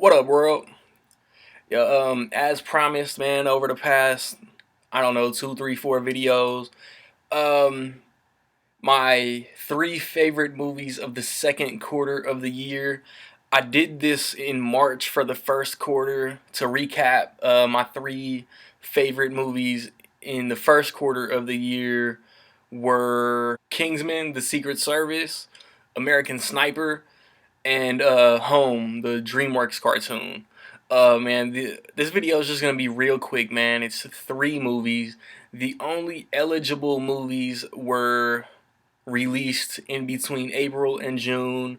What up, world? Yeah, as promised, man, over the past, I don't know, two, three, four videos, um, my three favorite movies of the second quarter of the year. I did this in March for the first quarter to recap my three favorite movies in the first quarter of the year were Kingsman: The Secret Service, American Sniper, and Home, the DreamWorks cartoon. Man, this video is just gonna be real quick, man. It's three movies. The only eligible movies were released in between April and June.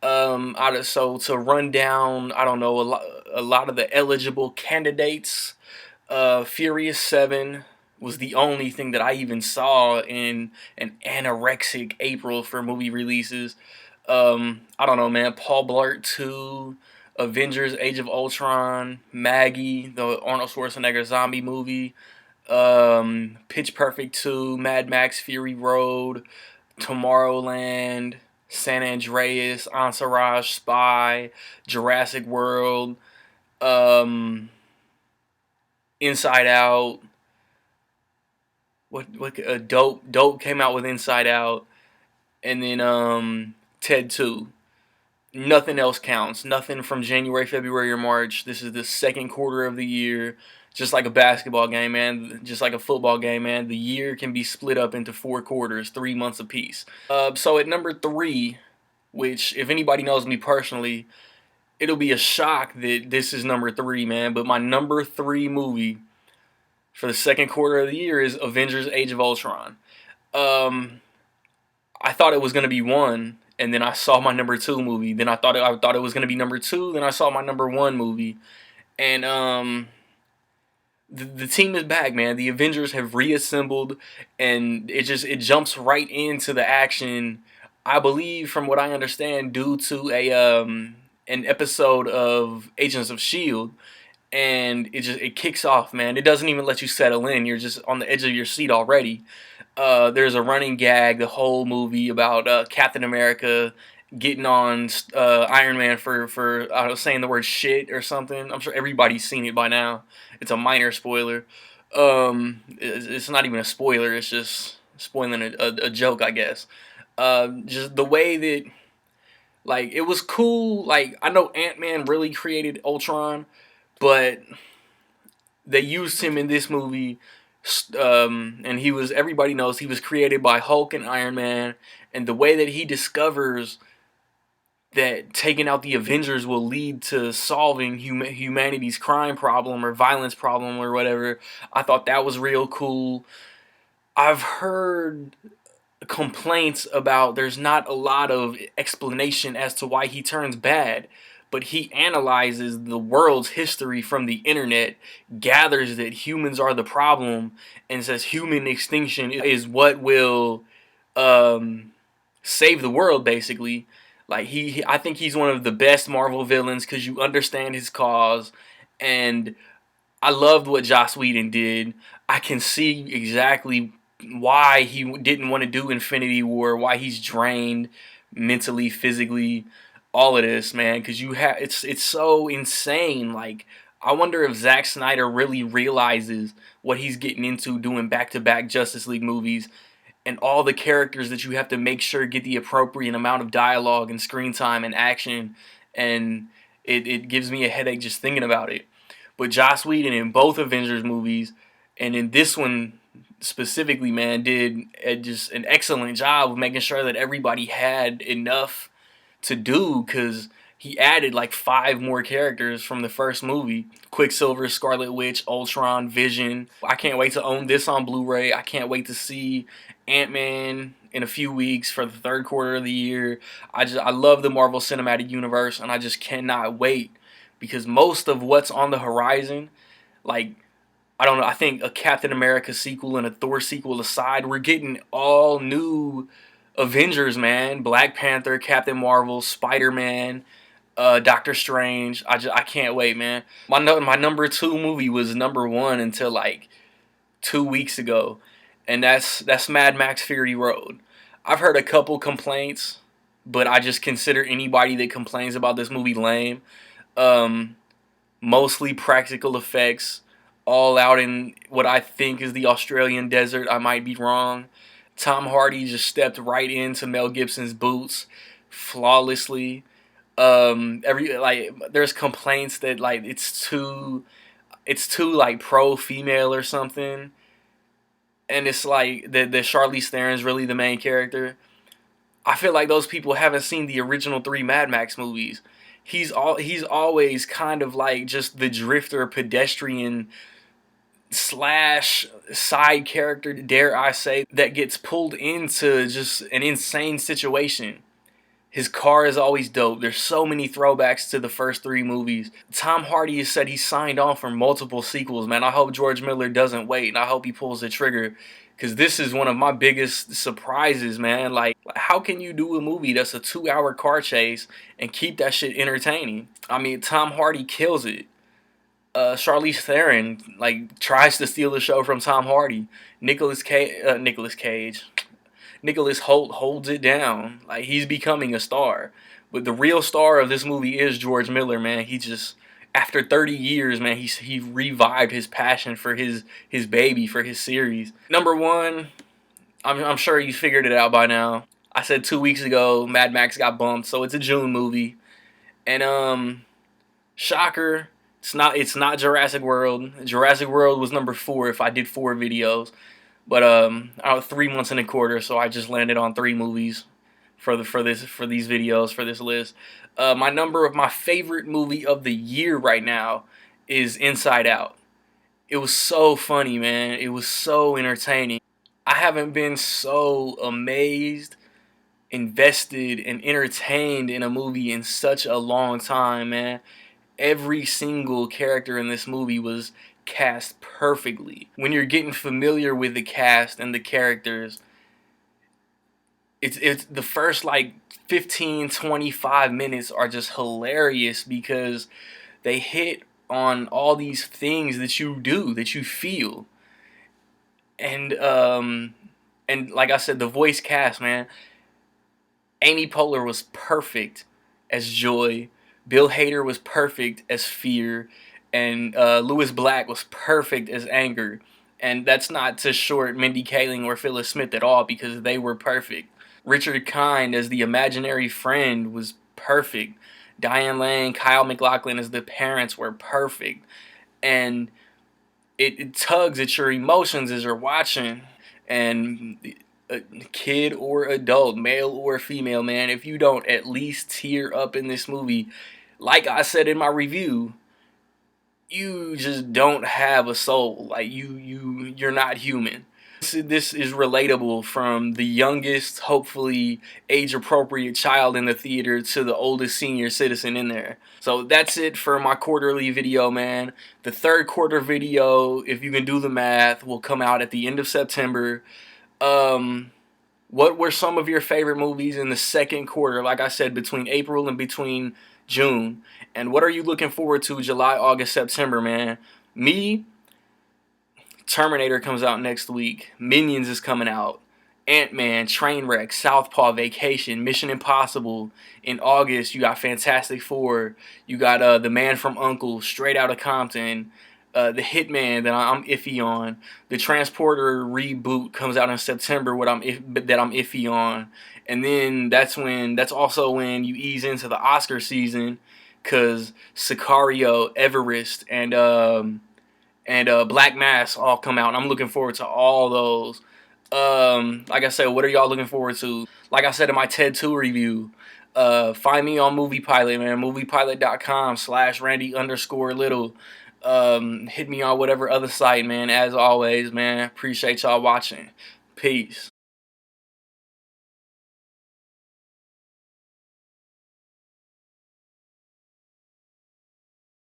So to run down, I don't know, a lot of the eligible candidates. Furious 7 was the only thing that I even saw in an anorexic April for movie releases. I don't know, man. Paul Blart 2, Avengers Age of Ultron, Maggie, the Arnold Schwarzenegger zombie movie, Pitch Perfect 2, Mad Max Fury Road, Tomorrowland, San Andreas, Entourage, Spy, Jurassic World, um, Inside Out. What Dope came out with Inside Out, and then Ted 2. Nothing else counts. Nothing from January, February, or March. This is the second quarter of the year. Just like a basketball game, man. Just like a football game, man. The year can be split up into four quarters, 3 months apiece. So at number three, which if anybody knows me personally, it'll be a shock that this is number three, man. But my number three movie for the second quarter of the year is Avengers Age of Ultron. Um, I thought it was gonna be one, and then I saw my number two movie. Then I thought it was gonna be number two. Then I saw my number one movie, and the team is back, man. The Avengers have reassembled, and it jumps right into the action. I believe, from what I understand, due to a an episode of Agents of Shield, and it kicks off, man. It doesn't even let you settle in. You're just on the edge of your seat already. There's a running gag the whole movie about Captain America getting on Iron Man for I was saying the word shit or something. I'm sure everybody's seen it by now. It's a minor spoiler. It's not even a spoiler. It's just spoiling a joke, I guess. Just the way that, like, it was cool. Like, I know Ant-Man really created Ultron, but they used him in this movie, and everybody knows he was created by Hulk and Iron Man, and the way that he discovers that taking out the Avengers will lead to solving humanity's crime problem or violence problem or whatever, I thought that was real cool. I've heard complaints about there's not a lot of explanation as to why he turns bad, but he analyzes the world's history from the internet, gathers that humans are the problem, and says human extinction is what will save the world, basically. Like, I think he's one of the best Marvel villains because you understand his cause, and I loved what Joss Whedon did. I can see exactly why he didn't want to do Infinity War, why he's drained mentally, physically, all of this, man. Because it's so insane. Like, I wonder if Zack Snyder really realizes what he's getting into doing back-to-back Justice League movies, and all the characters that you have to make sure get the appropriate amount of dialogue and screen time and action, and it gives me a headache just thinking about it. But Joss Whedon in both Avengers movies, and in this one specifically, man, did just an excellent job of making sure that everybody had enough to do, because he added like five more characters from the first movie: Quicksilver, Scarlet Witch, Ultron, Vision. I can't wait to own this on Blu-ray. I can't wait to see Ant-Man in a few weeks for the third quarter of the year. I love the Marvel Cinematic Universe, and I just cannot wait, because most of what's on the horizon, like, I don't know, I think a Captain America sequel and a Thor sequel aside, we're getting all new Avengers, man. Black Panther, Captain Marvel, Spider-Man, Doctor Strange. I can't wait, man. My number two movie was number one until like 2 weeks ago, and that's Mad Max Fury Road. I've heard a couple complaints, but I just consider anybody that complains about this movie lame. Um, Mostly practical effects, all out in what I think is the Australian desert. I might be wrong. Tom Hardy just stepped right into Mel Gibson's boots flawlessly. Every like there's complaints that like it's too like pro female or something, and it's like that Charlize Theron's really the main character. I feel like those people haven't seen the original three Mad Max movies. He's always kind of like just the drifter pedestrian slash side character, dare I say, that gets pulled into just an insane situation. His car is always dope. There's so many throwbacks to the first three movies. Tom Hardy has said he signed on for multiple sequels, man. I hope George Miller doesn't wait, and I hope he pulls the trigger, because this is one of my biggest surprises, man. Like, how can you do a movie that's a 2-hour car chase and keep that shit entertaining? I mean, Tom Hardy kills it. Charlize Theron like tries to steal the show from Tom Hardy. Nicholas Holt holds it down. Like, he's becoming a star. But the real star of this movie is George Miller, man. He just, after 30 years, man, he revived his passion for his baby, for his series. Number one, I'm sure you figured it out by now. I said 2 weeks ago Mad Max got bumped, so it's a June movie. And shocker, it's not Jurassic World. Jurassic World was number 4 if I did 4 videos. But I was 3 months and a quarter, so I just landed on 3 movies for these videos for this list. My number of my favorite movie of the year right now is Inside Out. It was so funny, man. It was so entertaining. I haven't been so amazed, invested, and entertained in a movie in such a long time, man. Every single character in this movie was cast perfectly. When you're getting familiar with the cast and the characters, it's the first like 15-25 minutes are just hilarious because they hit on all these things that you do, that you feel. And like I said, the voice cast, man. Amy Poehler was perfect as Joy. Bill Hader was perfect as Fear, and Lewis Black was perfect as Anger. And that's not to short Mindy Kaling or Phyllis Smith at all, because they were perfect. Richard Kind as the imaginary friend was perfect. Diane Lane, Kyle MacLachlan as the parents were perfect. And it tugs at your emotions as you're watching. And a kid or adult, male or female, man, if you don't at least tear up in this movie, like I said in my review, you just don't have a soul. Like, you're not human. This is relatable from the youngest, hopefully age appropriate child in the theater to the oldest senior citizen in there. So that's it for my quarterly video, man. The third quarter video, if you can do the math, will come out at the end of September. What were some of your favorite movies in the second quarter, like I said, between April and between June? And what are you looking forward to July, August, September, man? Me, Terminator comes out next week. Minions is coming out. Ant-Man, Trainwreck, Southpaw, Vacation, Mission Impossible. In August, you got Fantastic Four. You got The Man from U.N.C.L.E., Straight Outta Compton. The Hitman that I'm iffy on. The Transporter reboot comes out in September, that I'm iffy on. And then that's also when you ease into the Oscar season, cause Sicario, Everest, and Black Mass all come out. And I'm looking forward to all those. Like I said, what are y'all looking forward to? Like I said in my TED 2 review, find me on Movie Pilot, man. Moviepilot.com/Randy_Little. Hit me on whatever other site, man. As always, man. Appreciate y'all watching. Peace.